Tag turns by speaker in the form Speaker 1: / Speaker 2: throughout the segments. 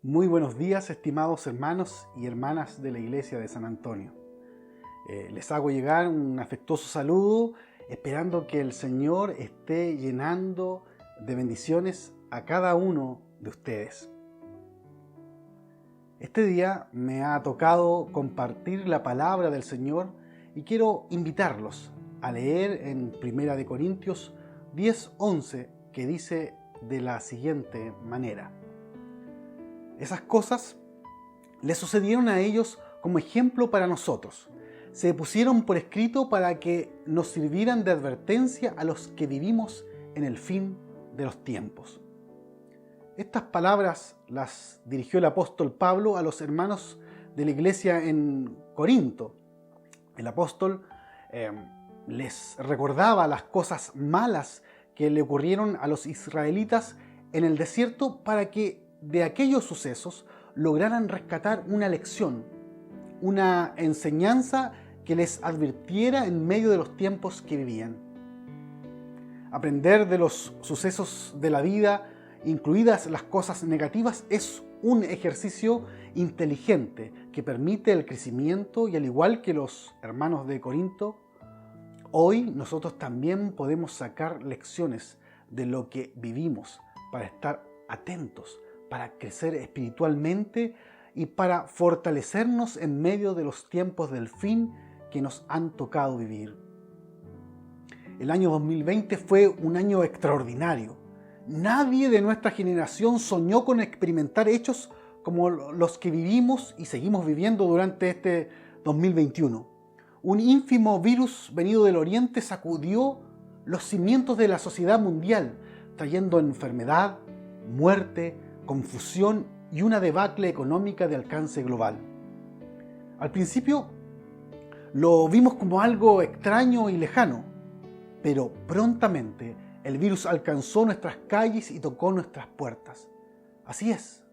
Speaker 1: Muy buenos días, estimados hermanos y hermanas de la Iglesia de San Antonio. Les hago llegar un afectuoso saludo, esperando que el Señor esté llenando de bendiciones a cada uno de ustedes. Este día me ha tocado compartir la palabra del Señor y quiero invitarlos a leer en 1 Corintios 10:11, que dice de la siguiente manera: esas cosas le sucedieron a ellos como ejemplo para nosotros. Se pusieron por escrito para que nos sirvieran de advertencia a los que vivimos en el fin de los tiempos. Estas palabras las dirigió el apóstol Pablo a los hermanos de la iglesia en Corinto. El apóstol les recordaba las cosas malas que le ocurrieron a los israelitas en el desierto para que de aquellos sucesos lograran rescatar una lección, una enseñanza que les advirtiera en medio de los tiempos que vivían. Aprender de los sucesos de la vida, incluidas las cosas negativas, es un ejercicio inteligente que permite el crecimiento, y al igual que los hermanos de Corinto, hoy nosotros también podemos sacar lecciones de lo que vivimos para estar atentos, para crecer espiritualmente y para fortalecernos en medio de los tiempos del fin que nos han tocado vivir. El año 2020 fue un año extraordinario. Nadie de nuestra generación soñó con experimentar hechos como los que vivimos y seguimos viviendo durante este 2021. Un ínfimo virus venido del Oriente sacudió los cimientos de la sociedad mundial, trayendo enfermedad, muerte, confusión y una debacle económica de alcance global. Al principio lo vimos como algo extraño y lejano, pero prontamente el virus alcanzó nuestras calles y tocó nuestras puertas. Así es,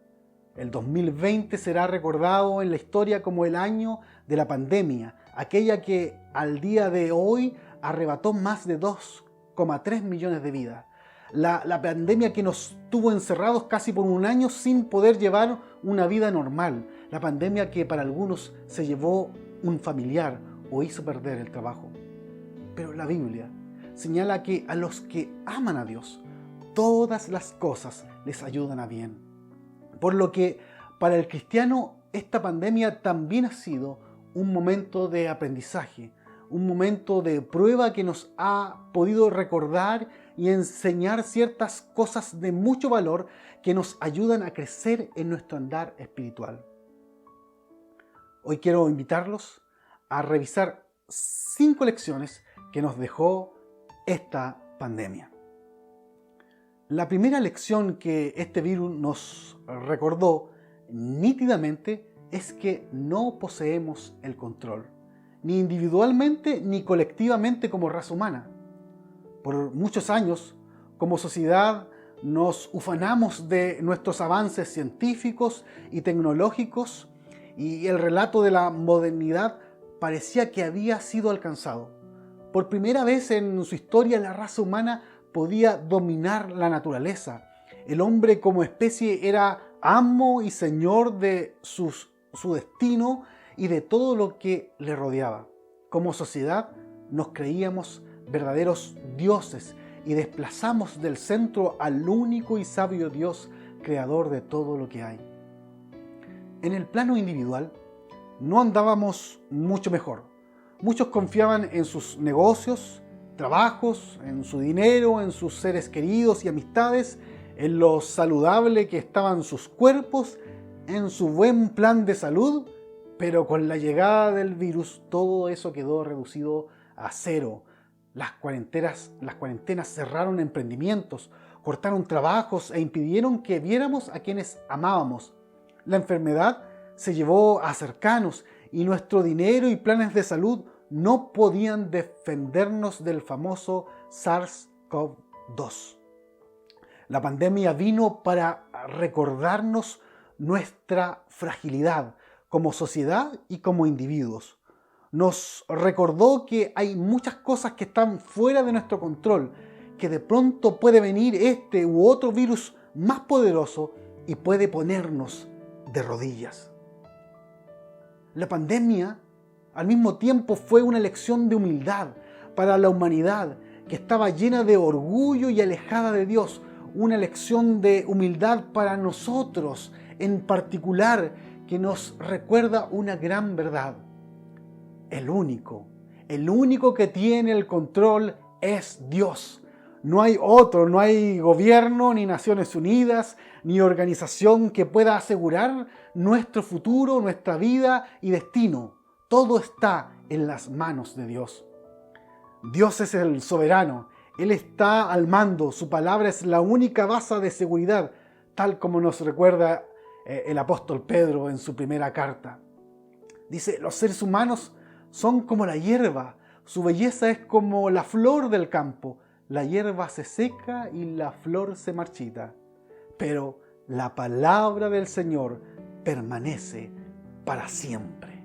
Speaker 1: el 2020 será recordado en la historia como el año de la pandemia, aquella que al día de hoy arrebató más de 2,3 millones de vidas. La pandemia que nos tuvo encerrados casi por un año sin poder llevar una vida normal. La pandemia que para algunos se llevó un familiar o hizo perder el trabajo. Pero la Biblia señala que a los que aman a Dios, todas las cosas les ayudan a bien. Por lo que para el cristiano esta pandemia también ha sido un momento de aprendizaje, un momento de prueba que nos ha podido recordar y enseñar ciertas cosas de mucho valor que nos ayudan a crecer en nuestro andar espiritual. Hoy quiero invitarlos a revisar 5 lecciones que nos dejó esta pandemia. La primera lección que este virus nos recordó nítidamente es que no poseemos el control, ni individualmente ni colectivamente como raza humana. Por muchos años, como sociedad, nos ufanamos de nuestros avances científicos y tecnológicos, y el relato de la modernidad parecía que había sido alcanzado. Por primera vez en su historia, la raza humana podía dominar la naturaleza. El hombre como especie era amo y señor de su destino y de todo lo que le rodeaba. Como sociedad nos creíamos verdaderos dioses y desplazamos del centro al único y sabio Dios, creador de todo lo que hay. En el plano individual no andábamos mucho mejor. Muchos confiaban en sus negocios, trabajos, en su dinero, en sus seres queridos y amistades, en lo saludable que estaban sus cuerpos, en su buen plan de salud, pero con la llegada del virus todo eso quedó reducido a cero. Las cuarentenas cerraron emprendimientos, cortaron trabajos e impidieron que viéramos a quienes amábamos. La enfermedad se llevó a cercanos y nuestro dinero y planes de salud no podían defendernos del famoso SARS-CoV-2. La pandemia vino para recordarnos nuestra fragilidad como sociedad y como individuos. Nos recordó que hay muchas cosas que están fuera de nuestro control, que de pronto puede venir este u otro virus más poderoso y puede ponernos de rodillas. La pandemia, al mismo tiempo, fue una lección de humildad para la humanidad que estaba llena de orgullo y alejada de Dios. Una lección de humildad para nosotros en particular, que nos recuerda una gran verdad. El único que tiene el control es Dios. No hay otro, no hay gobierno, ni Naciones Unidas, ni organización que pueda asegurar nuestro futuro, nuestra vida y destino. Todo está en las manos de Dios. Dios es el soberano. Él está al mando. Su palabra es la única base de seguridad, tal como nos recuerda el apóstol Pedro en su primera carta. Dice, los seres humanos son como la hierba. Su belleza es como la flor del campo. La hierba se seca y la flor se marchita. Pero la palabra del Señor permanece para siempre.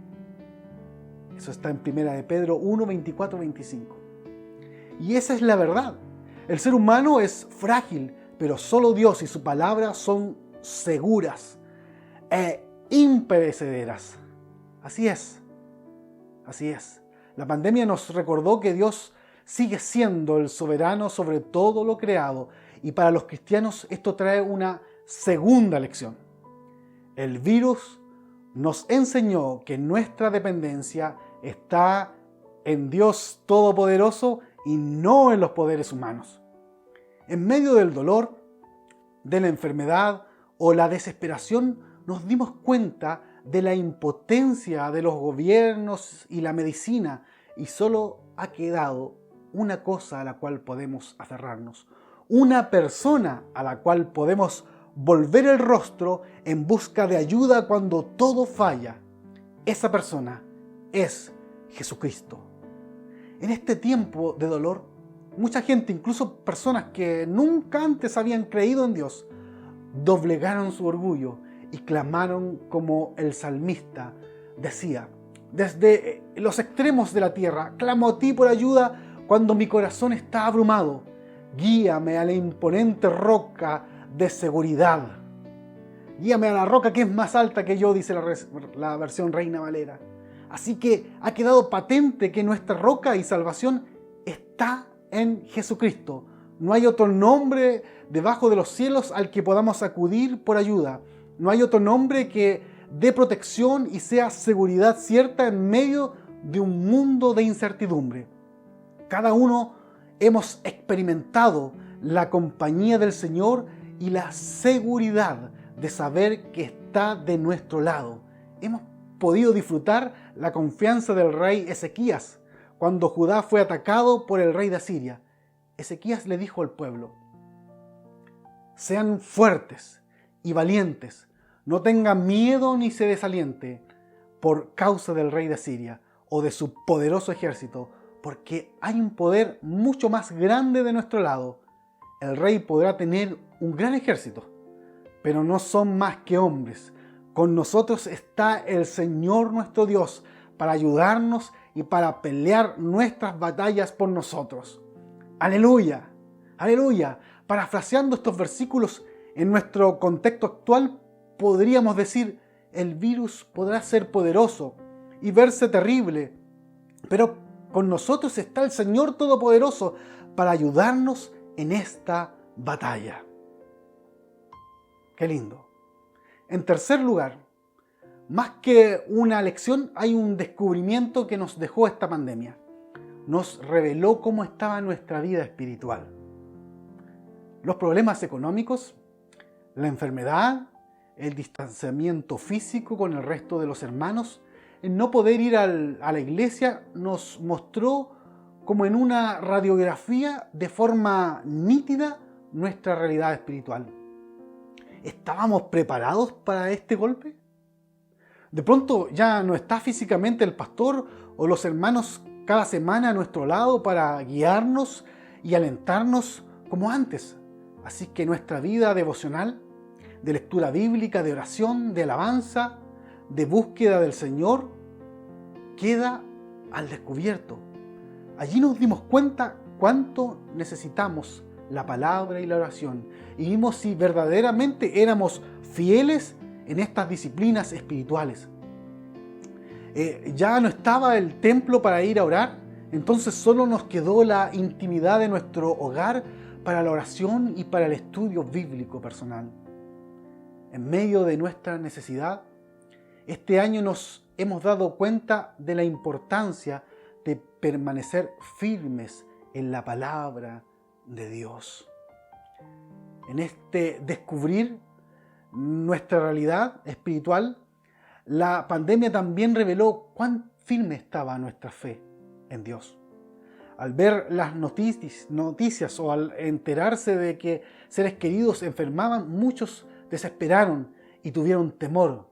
Speaker 1: Eso está en 1 de Pedro 1, 24, 25. Y esa es la verdad. El ser humano es frágil, pero solo Dios y su palabra son seguras e imperecederas. Así es. Así es. La pandemia nos recordó que Dios sigue siendo el soberano sobre todo lo creado, y para los cristianos esto trae una segunda lección. El virus nos enseñó que nuestra dependencia está en Dios Todopoderoso y no en los poderes humanos. En medio del dolor, de la enfermedad o la desesperación, nos dimos cuenta de la impotencia de los gobiernos y la medicina, y solo ha quedado una cosa a la cual podemos aferrarnos, una persona a la cual podemos volver el rostro en busca de ayuda cuando todo falla. Esa persona es Jesucristo. En este tiempo de dolor, mucha gente, incluso personas que nunca antes habían creído en Dios, doblegaron su orgullo y clamaron como el salmista decía: desde los extremos de la tierra clamo a ti por ayuda cuando mi corazón está abrumado. Guíame a la imponente roca de seguridad. Guíame a la roca que es más alta que yo, dice la versión Reina Valera. Así que ha quedado patente que nuestra roca y salvación está en Jesucristo. No hay otro nombre debajo de los cielos al que podamos acudir por ayuda. No hay otro nombre que dé protección y sea seguridad cierta en medio de un mundo de incertidumbre. Cada uno hemos experimentado la compañía del Señor y la seguridad de saber que está de nuestro lado. Hemos podido disfrutar la confianza del rey Ezequías cuando Judá fue atacado por el rey de Asiria. Ezequías le dijo al pueblo: sean fuertes y valientes, no tengan miedo ni se desaliente por causa del rey de Asiria o de su poderoso ejército, porque hay un poder mucho más grande de nuestro lado. El rey podrá tener un gran ejército, pero no son más que hombres. Con nosotros está el Señor nuestro Dios para ayudarnos y para pelear nuestras batallas por nosotros. ¡Aleluya! ¡Aleluya! Parafraseando estos versículos en nuestro contexto actual, podríamos decir: el virus podrá ser poderoso y verse terrible, pero con nosotros está el Señor Todopoderoso para ayudarnos en esta batalla. ¡Qué lindo! En tercer lugar, más que una lección, hay un descubrimiento que nos dejó esta pandemia. Nos reveló cómo estaba nuestra vida espiritual. Los problemas económicos, la enfermedad, el distanciamiento físico con el resto de los hermanos, el no poder ir a la iglesia, nos mostró como en una radiografía de forma nítida nuestra realidad espiritual. ¿Estábamos preparados para este golpe? De pronto ya no está físicamente el pastor o los hermanos cada semana a nuestro lado para guiarnos y alentarnos como antes. Así que nuestra vida devocional, de lectura bíblica, de oración, de alabanza, de búsqueda del Señor, queda al descubierto. Allí nos dimos cuenta cuánto necesitamos la palabra y la oración, y vimos si verdaderamente éramos fieles en estas disciplinas espirituales. Ya no estaba el templo para ir a orar, entonces solo nos quedó la intimidad de nuestro hogar para la oración y para el estudio bíblico personal. En medio de nuestra necesidad, este año nos hemos dado cuenta de la importancia de permanecer firmes en la palabra de Dios. En este descubrir nuestra realidad espiritual, la pandemia también reveló cuán firme estaba nuestra fe en Dios. Al ver las noticias o al enterarse de que seres queridos enfermaban, muchos desesperaron y tuvieron temor,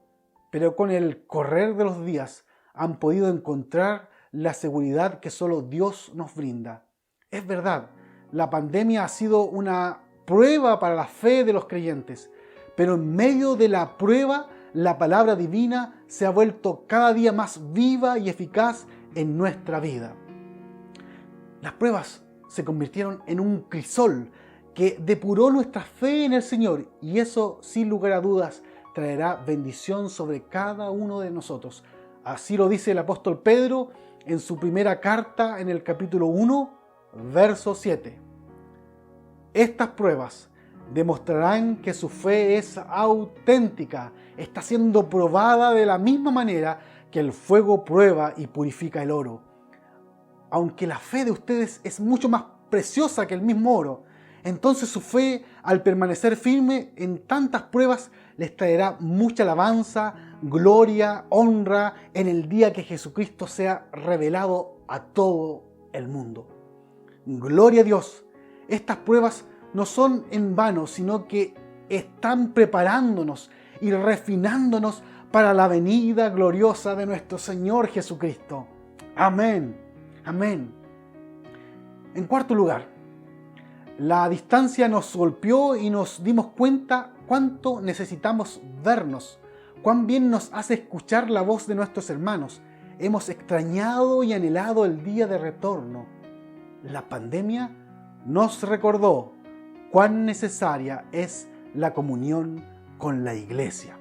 Speaker 1: pero con el correr de los días han podido encontrar la seguridad que solo Dios nos brinda. Es verdad, la pandemia ha sido una prueba para la fe de los creyentes, pero en medio de la prueba, la palabra divina se ha vuelto cada día más viva y eficaz en nuestra vida. Las pruebas se convirtieron en un crisol que depuró nuestra fe en el Señor, y eso, sin lugar a dudas, traerá bendición sobre cada uno de nosotros. Así lo dice el apóstol Pedro en su primera carta en el capítulo 1, verso 7. Estas pruebas demostrarán que su fe es auténtica, está siendo probada de la misma manera que el fuego prueba y purifica el oro. Aunque la fe de ustedes es mucho más preciosa que el mismo oro, entonces su fe, al permanecer firme en tantas pruebas, les traerá mucha alabanza, gloria, honra en el día que Jesucristo sea revelado a todo el mundo. Gloria a Dios. Estas pruebas no son en vano, sino que están preparándonos y refinándonos para la venida gloriosa de nuestro Señor Jesucristo. Amén. Amén. En cuarto lugar, la distancia nos golpeó y nos dimos cuenta cuánto necesitamos vernos, cuán bien nos hace escuchar la voz de nuestros hermanos. Hemos extrañado y anhelado el día de retorno. La pandemia nos recordó cuán necesaria es la comunión con la iglesia.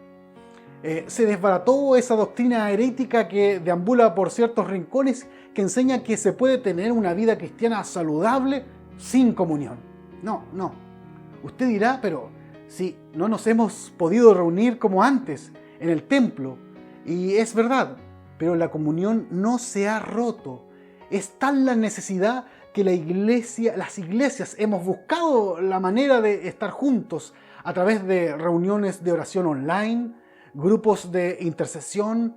Speaker 1: Se desbarató esa doctrina herética que deambula por ciertos rincones, que enseña que se puede tener una vida cristiana saludable sin comunión. No. Usted dirá, pero si no nos hemos podido reunir como antes en el templo, y es verdad, pero la comunión no se ha roto. Es tal la necesidad que las iglesias hemos buscado la manera de estar juntos a través de reuniones de oración online, grupos de intercesión,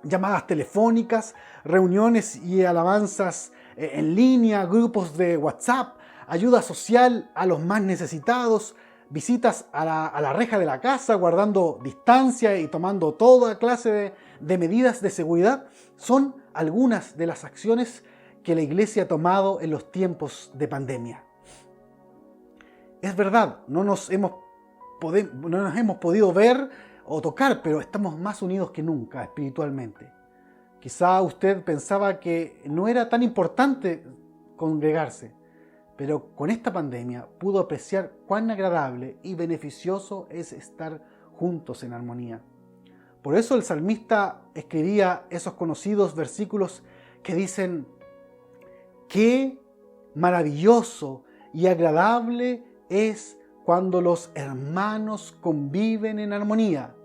Speaker 1: llamadas telefónicas, reuniones y alabanzas en línea, grupos de WhatsApp, ayuda social a los más necesitados, visitas a la reja de la casa guardando distancia y tomando toda clase de medidas de seguridad. Son algunas de las acciones que la iglesia ha tomado en los tiempos de pandemia. Es verdad, no nos hemos podido ver o tocar, pero estamos más unidos que nunca espiritualmente. Quizá usted pensaba que no era tan importante congregarse, pero con esta pandemia pudo apreciar cuán agradable y beneficioso es estar juntos en armonía. Por eso el salmista escribía esos conocidos versículos que dicen: qué maravilloso y agradable es cuando los hermanos conviven en armonía,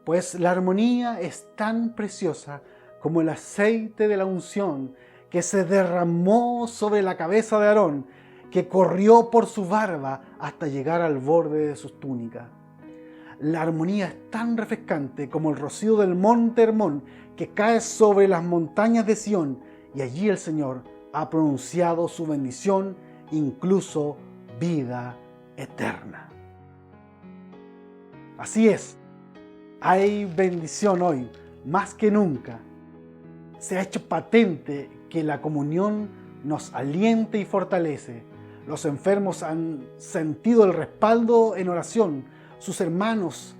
Speaker 1: pues la armonía es tan preciosa como el aceite de la unción que se derramó sobre la cabeza de Aarón, que corrió por su barba hasta llegar al borde de sus túnicas. La armonía es tan refrescante como el rocío del monte Hermón que cae sobre las montañas de Sión, y allí el Señor ha pronunciado su bendición, incluso vida eterna. Así es, hay bendición hoy, más que nunca. Se ha hecho patente que la comunión nos alienta y fortalece. Los enfermos han sentido el respaldo en oración. Sus hermanos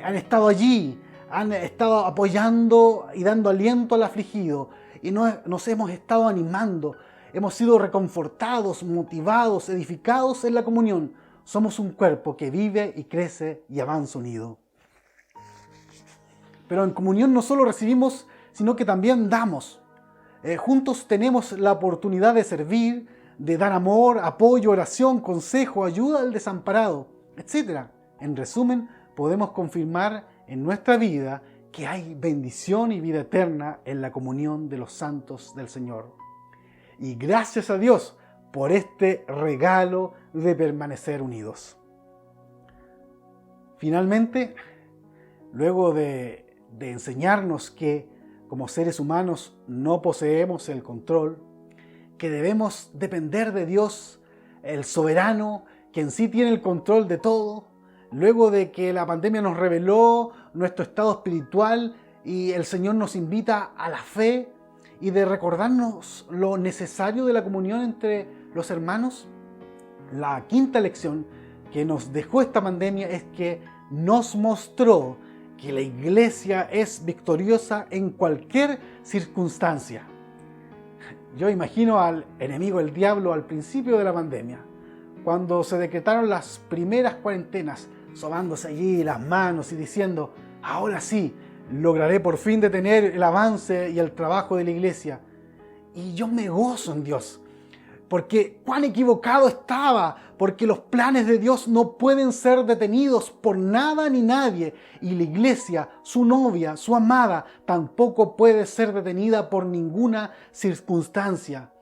Speaker 1: han estado allí, han estado apoyando y dando aliento al afligido. Y nos hemos estado animando. Hemos sido reconfortados, motivados, edificados en la comunión. Somos un cuerpo que vive y crece y avanza unido. Pero en comunión no solo recibimos, sino que también damos. Juntos tenemos la oportunidad de servir, de dar amor, apoyo, oración, consejo, ayuda al desamparado, etc. En resumen, podemos confirmar en nuestra vida que hay bendición y vida eterna en la comunión de los santos del Señor. Y gracias a Dios por este regalo de permanecer unidos. Finalmente, luego de enseñarnos que como seres humanos no poseemos el control, que debemos depender de Dios, el soberano, que en sí tiene el control de todo, luego de que la pandemia nos reveló nuestro estado espiritual y el Señor nos invita a la fe y de recordarnos lo necesario de la comunión entre los hermanos, la quinta lección que nos dejó esta pandemia es que nos mostró que la iglesia es victoriosa en cualquier circunstancia. Yo imagino al enemigo, el diablo, al principio de la pandemia, cuando se decretaron las primeras cuarentenas, sobándose allí las manos y diciendo, ahora sí, lograré por fin detener el avance y el trabajo de la iglesia. Y yo me gozo en Dios, porque cuán equivocado estaba, porque los planes de Dios no pueden ser detenidos por nada ni nadie, y la iglesia, su novia, su amada, tampoco puede ser detenida por ninguna circunstancia.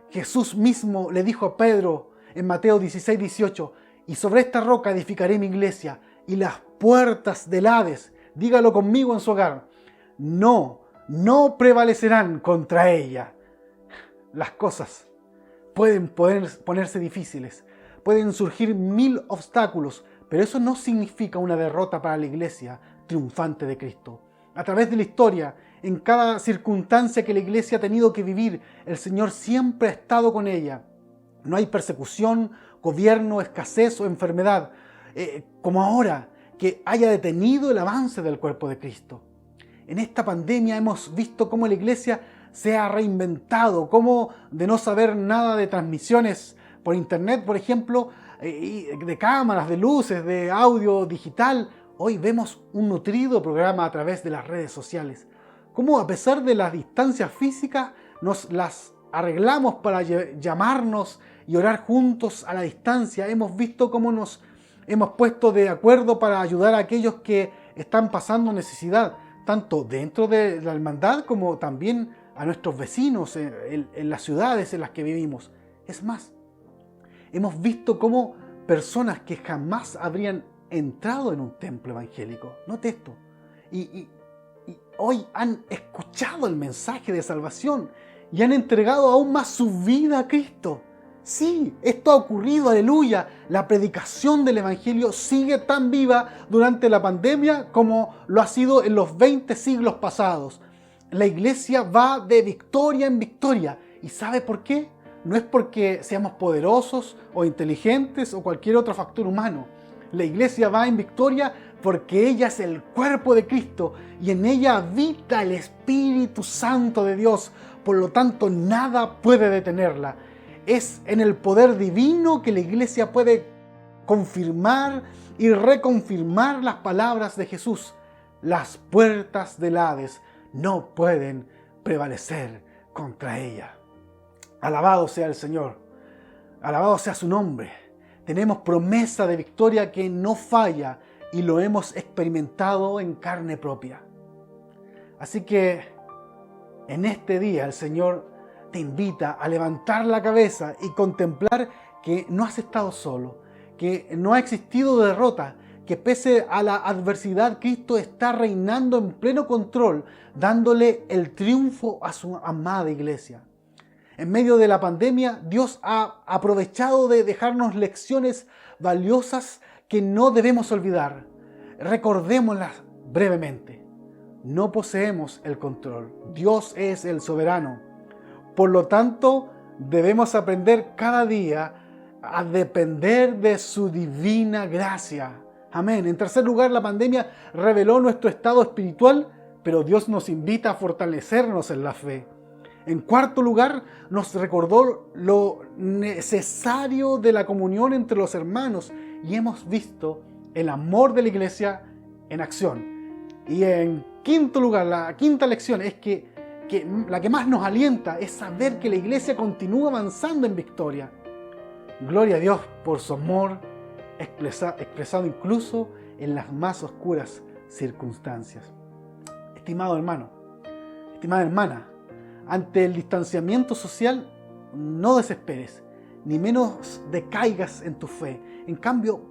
Speaker 1: Jesús mismo le dijo a Pedro en Mateo 16:18, y sobre esta roca edificaré mi iglesia, y las puertas del Hades, dígalo conmigo en su hogar, no prevalecerán contra ella. Las cosas pueden ponerse difíciles, pueden surgir 1000 obstáculos, pero eso no significa una derrota para la iglesia triunfante de Cristo. A través de la historia, en cada circunstancia que la iglesia ha tenido que vivir, el Señor siempre ha estado con ella. No hay persecución, gobierno, escasez o enfermedad, como ahora, que haya detenido el avance del cuerpo de Cristo. En esta pandemia hemos visto cómo la iglesia se ha reinventado, cómo de no saber nada de transmisiones por internet, por ejemplo, de cámaras, de luces, de audio digital, hoy vemos un nutrido programa a través de las redes sociales. Cómo a pesar de las distancias físicas nos las arreglamos para llamarnos y orar juntos a la distancia. Hemos visto cómo nos hemos puesto de acuerdo para ayudar a aquellos que están pasando necesidad, tanto dentro de la hermandad como también a nuestros vecinos en las ciudades en las que vivimos. Es más, hemos visto cómo personas que jamás habrían entrado en un templo evangélico, note esto, y hoy han escuchado el mensaje de salvación y han entregado aún más su vida a Cristo. Sí, esto ha ocurrido, aleluya. La predicación del Evangelio sigue tan viva durante la pandemia como lo ha sido en los 20 siglos pasados. La iglesia va de victoria en victoria. ¿Y sabe por qué? No es porque seamos poderosos o inteligentes o cualquier otro factor humano. La iglesia va en victoria porque ella es el cuerpo de Cristo y en ella habita el Espíritu Santo de Dios. Por lo tanto, nada puede detenerla. Es en el poder divino que la iglesia puede confirmar y reconfirmar las palabras de Jesús. Las puertas del Hades no pueden prevalecer contra ella. Alabado sea el Señor, alabado sea su nombre. Tenemos promesa de victoria que no falla y lo hemos experimentado en carne propia. Así que en este día el Señor te invita a levantar la cabeza y contemplar que no has estado solo, que no ha existido derrota, que pese a la adversidad Cristo está reinando en pleno control, dándole el triunfo a su amada iglesia. En medio de la pandemia, Dios ha aprovechado de dejarnos lecciones valiosas que no debemos olvidar. Recordémoslas brevemente. No poseemos el control. Dios es el soberano. Por lo tanto, debemos aprender cada día a depender de su divina gracia. Amén. En tercer lugar, la pandemia reveló nuestro estado espiritual, pero Dios nos invita a fortalecernos en la fe. En cuarto lugar, nos recordó lo necesario de la comunión entre los hermanos y hemos visto el amor de la iglesia en acción. Y en quinto lugar, la quinta lección es que la que más nos alienta es saber que la iglesia continúa avanzando en victoria. Gloria a Dios por su amor expresado incluso en las más oscuras circunstancias. Estimado hermano, estimada hermana, ante el distanciamiento social no desesperes, ni menos decaigas en tu fe. En cambio,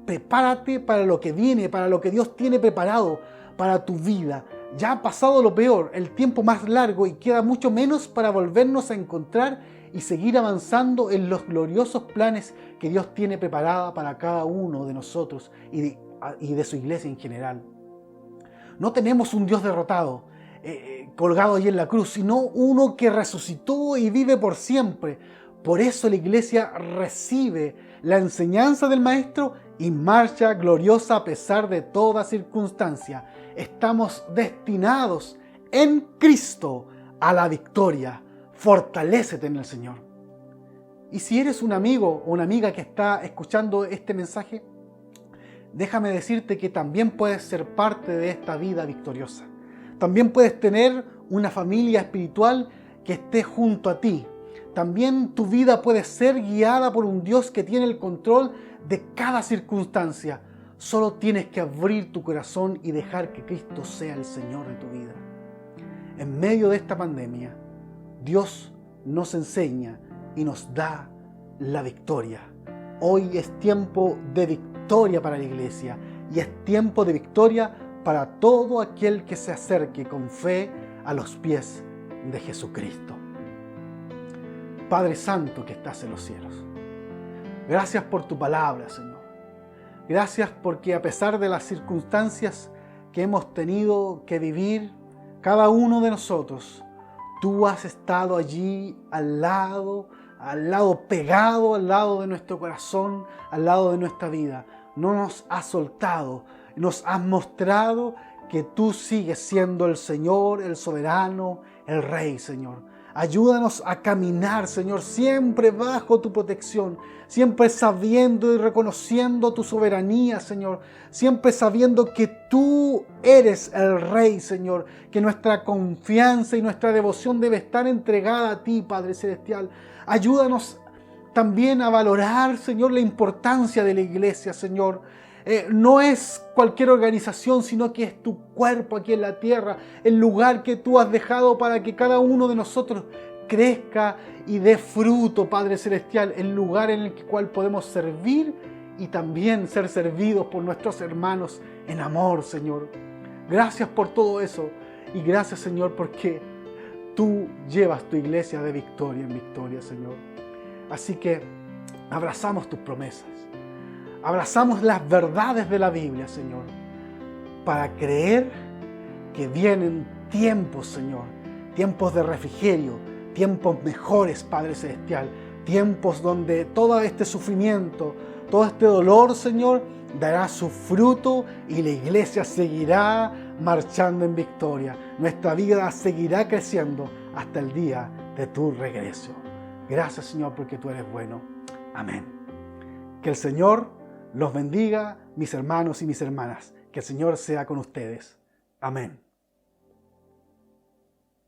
Speaker 1: prepárate para lo que viene, para lo que Dios tiene preparado para tu vida. Ya ha pasado lo peor, el tiempo más largo, y queda mucho menos para volvernos a encontrar y seguir avanzando en los gloriosos planes que Dios tiene preparada para cada uno de nosotros y de su iglesia en general. No tenemos un Dios derrotado, colgado allí en la cruz, sino uno que resucitó y vive por siempre. Por eso la iglesia recibe la enseñanza del Maestro y marcha gloriosa a pesar de toda circunstancia. Estamos destinados en Cristo a la victoria. Fortalécete en el Señor. Y si eres un amigo o una amiga que está escuchando este mensaje, déjame decirte que también puedes ser parte de esta vida victoriosa. También puedes tener una familia espiritual que esté junto a ti. También tu vida puede ser guiada por un Dios que tiene el control de cada circunstancia. Solo tienes que abrir tu corazón y dejar que Cristo sea el Señor de tu vida. En medio de esta pandemia, Dios nos enseña y nos da la victoria. Hoy es tiempo de victoria para la iglesia y es tiempo de victoria para todo aquel que se acerque con fe a los pies de Jesucristo. Padre Santo que estás en los cielos, gracias por tu palabra, Señor. Gracias porque a pesar de las circunstancias que hemos tenido que vivir, cada uno de nosotros, tú has estado allí al lado pegado al lado de nuestro corazón, al lado de nuestra vida. No nos has soltado, nos has mostrado que tú sigues siendo el Señor, el soberano, el Rey, Señor. Ayúdanos a caminar, Señor, siempre bajo tu protección, siempre sabiendo y reconociendo tu soberanía, Señor, siempre sabiendo que tú eres el Rey, Señor, que nuestra confianza y nuestra devoción debe estar entregada a ti, Padre Celestial. Ayúdanos también a valorar, Señor, la importancia de la iglesia, Señor. No es cualquier organización, sino que es tu cuerpo aquí en la tierra, el lugar que tú has dejado para que cada uno de nosotros crezca y dé fruto, Padre Celestial, el lugar en el cual podemos servir y también ser servidos por nuestros hermanos en amor, Señor. Gracias por todo eso y gracias, Señor, porque tú llevas tu iglesia de victoria en victoria, Señor. Así que abrazamos tus promesas. Abrazamos las verdades de la Biblia, Señor, para creer que vienen tiempos, Señor, tiempos de refrigerio, tiempos mejores, Padre Celestial, tiempos donde todo este sufrimiento, todo este dolor, Señor, dará su fruto y la iglesia seguirá marchando en victoria. Nuestra vida seguirá creciendo hasta el día de tu regreso. Gracias, Señor, porque tú eres bueno. Amén. Que el Señor los bendiga, mis hermanos y mis hermanas. Que el Señor sea con ustedes. Amén.